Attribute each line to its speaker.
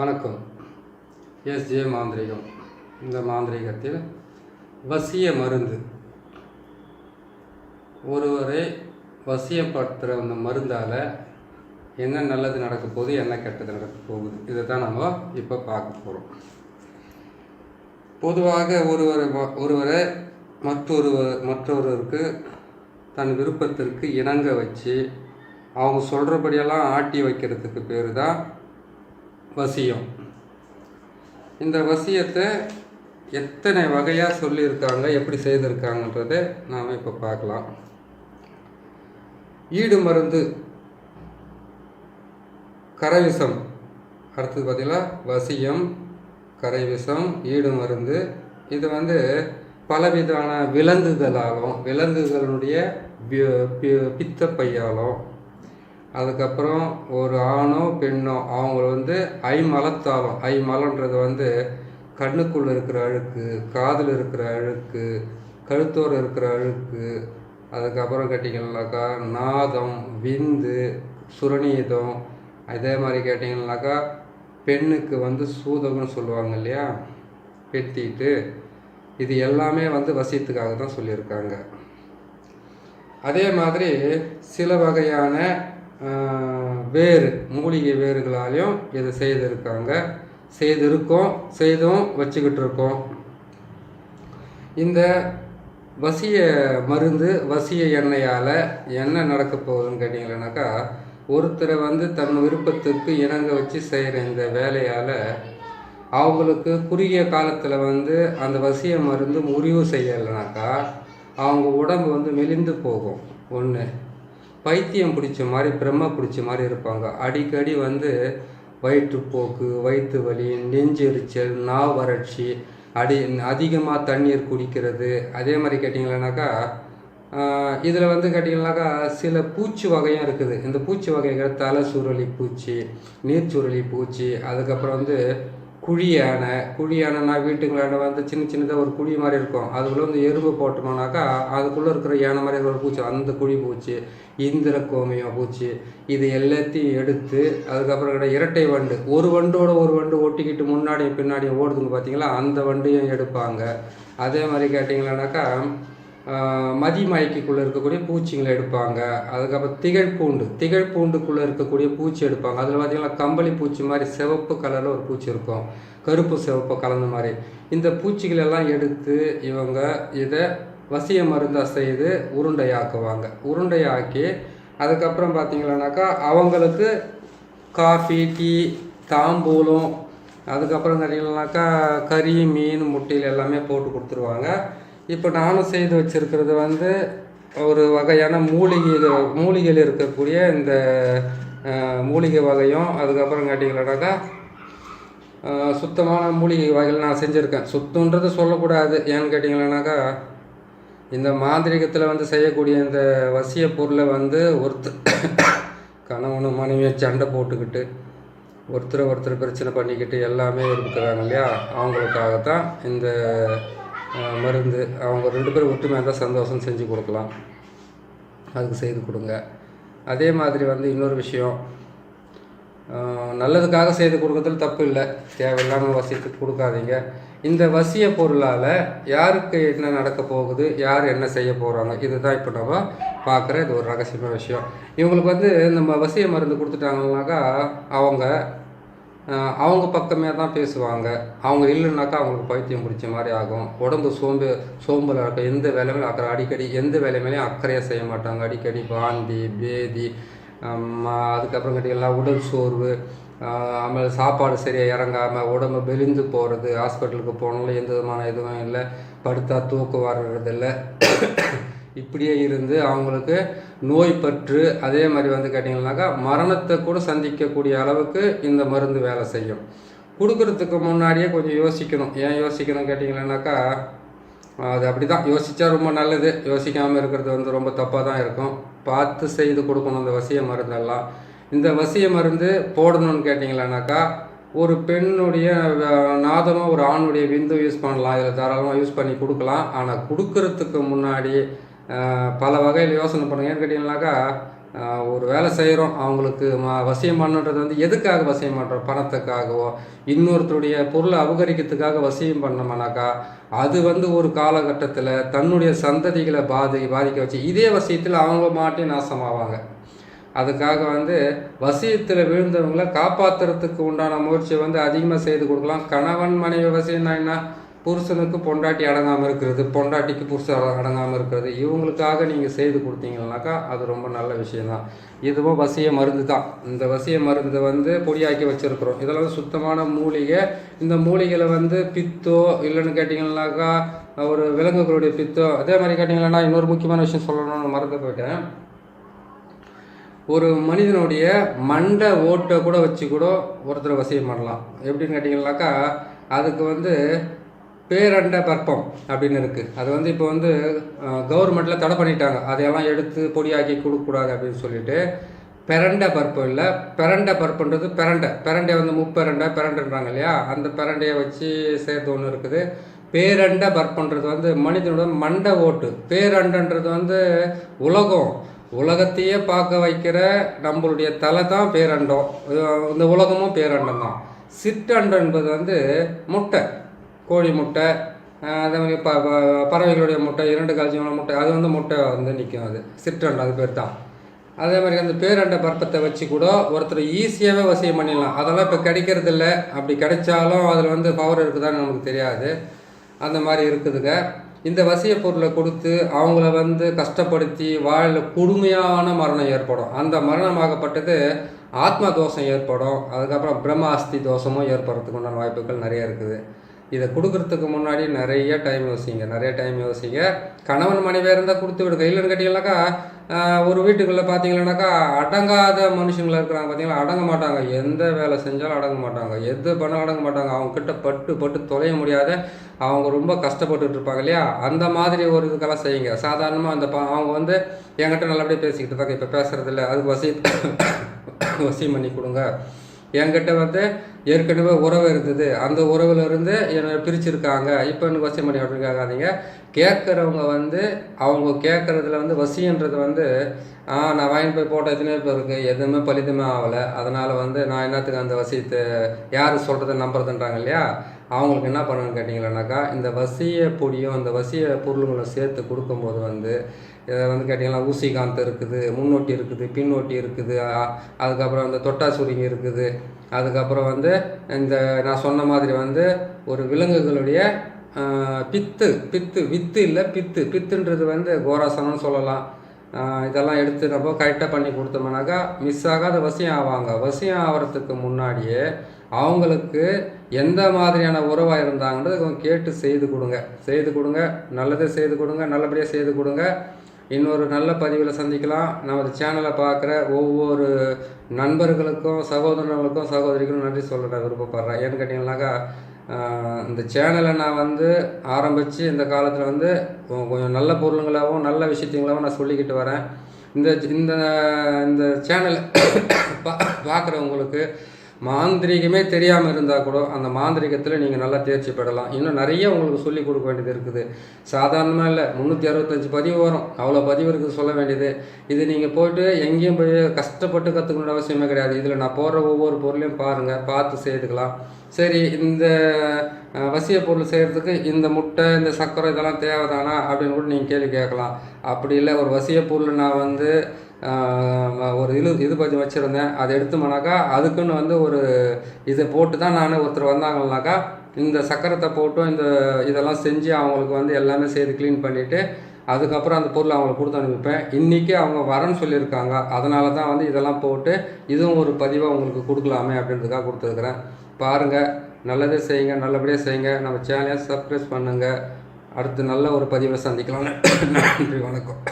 Speaker 1: வணக்கம். எஸ்ஜே மாந்திரிகம். இந்த மாந்திரிகத்தில் வசிய மருந்து, ஒருவரை வசியப்படுத்துகிற அந்த மருந்தால் என்ன நல்லது நடக்க போகுது, என்ன கெட்டது நடக்க போகுது, இதை தான் நம்ம இப்போ பார்க்க போகிறோம். பொதுவாக ஒருவரை மற்றொருவருக்கு தன் விருப்பத்திற்கு இணங்க வச்சு அவங்க சொல்கிறபடியெல்லாம் ஆட்டி வைக்கிறதுக்கு பேர் தான் வசியம். இந்த வசியத்தை எத்தனை வகையாக சொல்லியிருக்காங்க, எப்படி செய்திருக்காங்கன்றதை நாம் இப்போ பார்க்கலாம். ஈடு மருந்து, கரைவிசம், அடுத்தது பார்த்திங்கன்னா வசியம், கரைவிசம், ஈடு மருந்து. இது பலவிதமான விலங்குகளுடைய பித்தப்பையாலும், அதுக்கப்புறம் ஒரு ஆணோ பெண்ணோ அவங்க ஐமலன்றது கண்ணுக்குள்ளே இருக்கிற அழுக்கு, காதில் இருக்கிற அழுக்கு, கழுத்தோடு இருக்கிற அழுக்கு, அதுக்கப்புறம் கேட்டிங்கன்னாக்கா நாதம், விந்து, சுரநீதம், அதே மாதிரி கேட்டிங்கன்னாக்கா பெண்ணுக்கு சூதகம்னு சொல்லுவாங்க இல்லையா, பெத்திட்டு, இது எல்லாமே வசியத்துக்காக தான் சொல்லியிருக்காங்க. அதே மாதிரி சில வகையான மூலிகை வேர்களாலையும் இதை செய்தும் வச்சுக்கிட்டு இருக்கோம். இந்த வசிய மருந்து, வசிய எண்ணெயால் என்ன நடக்க போகுதுன்னு கேட்டிங்கன்னாக்கா, ஒருத்தரை தன் விருப்பத்துக்கு இணங்க வச்சு செய்கிற இந்த வேலையால் அவங்களுக்கு குறுகிய காலத்தில் அந்த வசிய மருந்து முறிவு செய்யலைனாக்கா அவங்க உடம்பு மெலிந்து போகும். ஒன்று, பைத்தியம் பிடிச்ச மாதிரி, பிரம்ம பிடிச்ச மாதிரி இருப்பாங்க. அடிக்கடி வயிற்றுப்போக்கு, வயிற்று வலி, நெஞ்செரிச்சல், நாவ் வறட்சி, அதிகமாக தண்ணீர் குடிக்கிறது. அதே மாதிரி கேட்டிங்கன்னாக்கா இதில் கேட்டிங்கன்னாக்கா சில பூச்சி வகையும் இருக்குது. இந்த பூச்சி வகைகள் தலை சுருளி பூச்சி, நீர் சுருளி பூச்சி, அதுக்கப்புறம் குழி யானைனா வீட்டுக்குள்ளாண்ட சின்ன சின்னதாக ஒரு குழி மாதிரி இருக்கும். அதுக்குள்ளே எறும்பு போட்டோம்னாக்கா அதுக்குள்ளே இருக்கிற யானை மாதிரி ஒரு பூச்சி, அந்த குழி பூச்சி, இந்திர கோமியம் பூச்சி, இது எல்லாத்தையும் எடுத்து அதுக்கப்புறம் இரட்டை வண்டு, ஒரு வண்டு ஒட்டிக்கிட்டு முன்னாடி பின்னாடி ஓடுதுங்க பார்த்தீங்களா, அந்த வண்டையும் எடுப்பாங்க. அதே மாதிரி கேட்டிங்களானாக்கா மதிமயக்கிக்குள்ளே இருக்கக்கூடிய பூச்சிங்களை எடுப்பாங்க. அதுக்கப்புறம் திகழ்பூண்டுக்குள்ளே இருக்கக்கூடிய பூச்சி எடுப்பாங்க. அதில் பார்த்திங்கன்னா கம்பளி பூச்சி மாதிரி சிவப்பு கலரில் ஒரு பூச்சி இருக்கும், கருப்பு சிவப்பு கலந்த மாதிரி. இந்த பூச்சிகளெல்லாம் எடுத்து இவங்க இதை வசிய மருந்தாக செய்து உருண்டையாக்கி அதுக்கப்புறம் பார்த்திங்களானாக்கா அவங்களுக்கு காஃபி, டீ, தாம்பூலம், அதுக்கப்புறம் கேட்டிங்கன்னாக்கா கறி, மீன், முட்டையில் எல்லாமே போட்டு கொடுத்துருவாங்க. இப்போ நானும் செய்து வச்சுருக்கிறது ஒரு வகையான மூலிகையில் இருக்கக்கூடிய இந்த மூலிகை வகையும், அதுக்கப்புறம் கேட்டிங்கன்னாக்கா சுத்தமான மூலிகை வகைகள் நான் செஞ்சுருக்கேன். சுத்தன்றது சொல்லக்கூடாது, ஏன்னு கேட்டிங்கன்னாக்கா இந்த மாந்திரிகத்தில் செய்யக்கூடிய இந்த வசிய பொருளை ஒருத்தர் கணவனும் மனைவியை சண்டை போட்டுக்கிட்டு ஒருத்தர் பிரச்சனை பண்ணிக்கிட்டு எல்லாமே இருக்கிறாங்க இல்லையா, அவங்களுக்காகத்தான் இந்த மருந்து. அவங்க 2 பேரும் ஒற்றுமையாக இருந்தால் சந்தோஷம், செஞ்சு கொடுக்கலாம், அதுக்கு செய்து கொடுங்க. அதே மாதிரி இன்னொரு விஷயம், நல்லதுக்காக செய்து கொடுக்கறதுல தப்பு இல்லை, தேவையில்லாமல் வசியத்துக்கு கொடுக்காதீங்க. இந்த வசிய பொருளால் யாருக்கு என்ன நடக்க போகுது, யார் என்ன செய்ய போகிறாங்க, இதுதான் இப்போ நம்ம பார்க்குற இது ஒரு ரகசியமான விஷயம். இவங்களுக்கு நம்ம வசிய மருந்து கொடுத்துட்டாங்கன்னாக்கா அவங்க பக்கமே தான் பேசுவாங்க. அவங்க இல்லைன்னாக்கா அவங்களுக்கு பைத்தியம் பிடிச்ச மாதிரி ஆகும். உடம்பு சோம்பல் இருக்கும், எந்த வேலையுமே அடிக்கடி எந்த வேலையுமே அக்கறையாக செய்ய மாட்டாங்க. அடிக்கடி வாந்தி, பேதி, அதுக்கப்புறம் கேட்டிங்கன்னா உடல் சோர்வு, ஆಮೇಲೆ சாப்பாடு சரியாக இறங்காமல் உடம்பு மெலிந்து போகிறது. ஹாஸ்பிட்டலுக்கு போனாலும் எந்த விதமான எதுவும் இல்லை, படுத்தா தூக்கம் வர்றதில்லை. இப்படியே இருந்து அவங்களுக்கு நோய் பற்று, அதே மாதிரி கேட்டிங்கன்னாக்கா மரணத்தை கூட சந்திக்கக்கூடிய அளவுக்கு இந்த மருந்து வேலை செய்யும். கொடுக்கறதுக்கு முன்னாடியே கொஞ்சம் யோசிக்கணும். ஏன் யோசிக்கணும் கேட்டிங்கன்னாக்கா அது அப்படி தான், யோசித்தா ரொம்ப நல்லது, யோசிக்காமல் இருக்கிறது ரொம்ப தப்பாக தான் இருக்கும். பார்த்து செய்து கொடுக்கணும் இந்த வசிய மருந்தெல்லாம். இந்த வசிய மருந்து போடணும்னு கேட்டிங்களானாக்கா ஒரு பெண்ணுடைய நாதமும் ஒரு ஆணுடைய விந்தும் யூஸ் பண்ணலாம், இதில் தாராளமாக யூஸ் பண்ணி கொடுக்கலாம். ஆனால் கொடுக்கறதுக்கு முன்னாடி பல வகையில் யோசனை பண்ணுங்க. ஏன்னு கேட்டிங்கனாக்கா ஒரு வேலை செய்கிறோம், அவங்களுக்கு வசியம் பண்ணுன்றது வந்து எதுக்காக வசியம் பண்ணுறோம்? பணத்துக்காகவோ இன்னொருத்தருடைய பொருளை அபகரிக்கிறதுக்காக வசியம் பண்ணோம்னாக்கா அது வந்து ஒரு காலகட்டத்தில் தன்னுடைய சந்ததிகளை பாதிக்க வச்சு இதே வசியத்தில் அவங்க மாட்டி நாசமாவாங்க. அதுக்காக வந்து வசியத்தில் விழுந்தவங்களை காப்பாற்றுறதுக்கு உண்டான முயற்சியை வந்து அதிகமாக செய்து கொடுக்கலாம். கணவன் மனைவி வசியம்னா என்ன? புருஷனுக்கு பொண்டாட்டி அடங்காமல் இருக்கிறது, பொண்டாட்டிக்கு புருஷன் அடங்காமல் இருக்கிறது, இவங்களுக்காக நீங்கள் செய்து கொடுத்தீங்கன்னாக்கா அது ரொம்ப நல்ல விஷயந்தான். இதுவும் வசிய மருந்து தான். இந்த வசிய மருந்தை வந்து பொடியாக்கி வச்சுருக்குறோம். இதெல்லாம் வந்து சுத்தமான மூலிகை. இந்த மூலிகையில் வந்து பித்தோ இல்லைன்னு கேட்டிங்கன்னாக்கா ஒரு விலங்குகளுடைய பித்தோ, அதே மாதிரி கேட்டிங்கன்னா இன்னொரு முக்கியமான விஷயம் சொல்லணும்னு மறந்து போயிட்டேன். ஒரு மனிதனுடைய மண்டை ஓட்டை கூட வச்சு கூட ஒருத்தரை வசியம் பண்ணலாம். எப்படின்னு கேட்டிங்கன்னாக்கா அதுக்கு வந்து பேரண்ட பற்பம் அப்படின்னு இருக்குது. அது வந்து இப்போ வந்து கவர்மெண்ட்டில் தடை பண்ணிட்டாங்க. அதையெல்லாம் எடுத்து பொடியாக்கி கொடுக்கக்கூடாது அப்படின்னு சொல்லிட்டு. பெரண்டை பருப்பம் இல்லை, பெரண்டை பருப்புன்றது பெரண்டை வந்து பெரண்டன்றாங்க இல்லையா, அந்த பெரண்டையை வச்சு சேர்த்து ஒன்று இருக்குது. பேரண்ட பருப்புன்றது வந்து மனிதனோட மண்டை ஓட்டு. பேரண்டன்றது வந்து உலகத்தையே பார்க்க வைக்கிற நம்மளுடைய தலை தான் பேரண்டம். இந்த உலகமும் பேரண்டம் தான். சிற்றண்டம் என்பது வந்து முட்டை, கோழி முட்டை, அதே மாதிரி பறவைகளுடைய முட்டை, 2 கால் ஜீவன முட்டை, அது வந்து முட்டை வந்து நிற்கும். அது சிற்றண்டம், அது பேர் தான். அதே மாதிரி அந்த பேரண்ட பற்பத்தை வச்சு கூட ஒருத்தர் ஈஸியாகவே வசியம் பண்ணிடலாம். அதெல்லாம் இப்போ கிடைக்கிறதில்ல. அப்படி கிடைச்சாலும் அதில் வந்து பவர் இருக்குதான்னு நமக்கு தெரியாது. அந்த மாதிரி இருக்குதுங்க. இந்த வசிய பொருளை கொடுத்து அவங்கள வந்து கஷ்டப்படுத்தி வாழில் கொடுமையான மரணம் ஏற்படும். அந்த மரணமாகப்பட்டது ஆத்ம தோஷம் ஏற்படும். அதுக்கப்புறம் பிரம்மாஸ்தி தோஷமும் ஏற்படுறதுக்கு உண்டான வாய்ப்புகள் நிறைய இருக்குது. இதை கொடுக்குறதுக்கு முன்னாடி நிறைய டைம் யோசிங்க. கணவன் மனைவியாக இருந்தால் கொடுத்து விடுங்க. இல்லைன்னு கேட்டிங்கன்னாக்கா ஒரு வீட்டுக்குள்ளே பார்த்தீங்கன்னாக்கா அடங்காத மனுஷங்களாக இருக்கிறாங்க. பார்த்தீங்களா, அடங்க மாட்டாங்க. எந்த வேலை செஞ்சாலும் அடங்க மாட்டாங்க, எது பண்ணாலும் அடங்க மாட்டாங்க. அவங்கக்கிட்ட பட்டு தொலைய முடியாத அவங்க ரொம்ப கஷ்டப்பட்டுட்டு இருப்பாங்க இல்லையா, அந்த மாதிரி ஒரு இதுக்கெல்லாம் செய்யுங்க. சாதாரணமாக அந்த அவங்க வந்து என்கிட்ட நல்லபடியாக பேசிக்கிட்டு இருப்பாங்க, இப்போ பேசுகிறதில்ல, அதுக்கு வசியம் பண்ணி கொடுங்க. என்கிட்ட வந்து ஏற்கனவே உறவு இருந்தது, அந்த உறவுலேருந்து என்னை பிரிச்சுருக்காங்க, இப்போ எனக்கு வசியம் பண்ணி அப்படின்னு கேட்காதீங்க. கேட்குறவங்க வந்து அவங்க கேட்குறதுல வந்து வசியன்றது வந்து நான் வாங்கி போய் போட்ட எத்தனையோ பேர் இருக்குது, எதுவுமே பலிதமே ஆகலை. அதனால் வந்து நான் என்னத்துக்கு அந்த வசியத்தை யார் சொல்கிறத நம்புறதுன்றாங்க இல்லையா, அவங்களுக்கு என்ன பண்ணணும்னு கேட்டிங்களானாக்கா இந்த வசிய பொடியும் அந்த வசிய பொருளுங்களும் சேர்த்து கொடுக்கும்போது வந்து இதை வந்து கேட்டிங்கன்னா ஊசிகாந்த் இருக்குது, முன்னோட்டி இருக்குது, பின்னோட்டி இருக்குது, அதுக்கப்புறம் இந்த தொட்டாசுரிங்க இருக்குது, அதுக்கப்புறம் வந்து இந்த நான் சொன்ன மாதிரி வந்து ஒரு விலங்குகளுடைய பித்துன்றது வந்து கோராசனம்னு சொல்லலாம். இதெல்லாம் எடுத்து நம்ம கரெக்டாக பண்ணி கொடுத்தோம்னாக்கா மிஸ் ஆகாத வசியம் ஆவாங்க. வசியம் ஆகிறதுக்கு முன்னாடியே அவங்களுக்கு எந்த மாதிரியான உறவாக இருந்தாங்கன்றது கேட்டு செய்து கொடுங்க. நல்லதை செய்து கொடுங்க, நல்லபடியாக செய்து கொடுங்க. இன்னொரு நல்ல பதிவில் சந்திக்கலாம். நமது சேனலை பார்க்குற ஒவ்வொரு நண்பர்களுக்கும் சகோதரர்களுக்கும் சகோதரிகளும் நன்றி சொல்ல நான் விருப்பப்படுறேன். ஏன்னு கேட்டிங்கன்னாக்கா இந்த சேனலை நான் வந்து ஆரம்பித்து இந்த காலத்தில் வந்து கொஞ்சம் நல்ல பொருளுங்களாகவும் நல்ல விஷயத்துங்களாகவும் நான் சொல்லிக்கிட்டு வரேன். இந்த இந்த இந்த சேனலை பார்க்குறவங்களுக்கு மாந்திரிகமே தெரியாமல் இருந்தால் கூட அந்த மாந்திரிகத்தில் நீங்கள் நல்லா தேர்ச்சி பெறலாம். இன்னும் நிறைய உங்களுக்கு சொல்லிக் கொடுக்க வேண்டியது இருக்குது. சாதாரணமாக இல்லை, 365 பதிவு வரும், அவ்வளோ பதிவு இருக்குது சொல்ல வேண்டியது. இது நீங்கள் போய்ட்டு எங்கேயும் போய் கஷ்டப்பட்டு கற்றுக்கணுன்ற அவசியமே கிடையாது. இதில் நான் போடுற ஒவ்வொரு பொருளையும் பாருங்கள், பார்த்து செய்துக்கலாம். சரி, இந்த வசிய பொருள் செய்கிறதுக்கு இந்த முட்டை, இந்த சர்க்கரை இதெல்லாம் தேவைதானா அப்படின்னு கூட நீங்கள் கேள்வி கேட்கலாம். அப்படி இல்லை, ஒரு வசிய பொருள் நான் வந்து ஒரு இது பற்றி வச்சுருந்தேன், அதை எடுத்தோம்னாக்கா அதுக்குன்னு வந்து ஒரு இதை போட்டு தான் நான் ஒருத்தர் வந்தாங்கன்னாக்கா இந்த சக்கரத்தை போட்டும் இதெல்லாம் செஞ்சு அவங்களுக்கு வந்து எல்லாமே செய்து க்ளீன் பண்ணிவிட்டு அதுக்கப்புறம் அந்த பொருளை அவங்களுக்கு கொடுத்து அனுப்பிப்பேன். இன்றைக்கி அவங்க வரேன்னு சொல்லியிருக்காங்க, அதனால தான் வந்து இதெல்லாம் போட்டு இதுவும் ஒரு பதிவாக உங்களுக்கு கொடுக்கலாமே அப்படின்றதுக்காக கொடுத்துருக்குறேன். பாருங்கள், நல்லதே செய்யுங்க, நல்லபடியாக செய்யுங்க. நம்ம சேனலை சப்ஸ்கிரைப் பண்ணுங்கள். அடுத்து நல்ல ஒரு பதிவில் சந்திக்கலாம். நன்றி, வணக்கம்.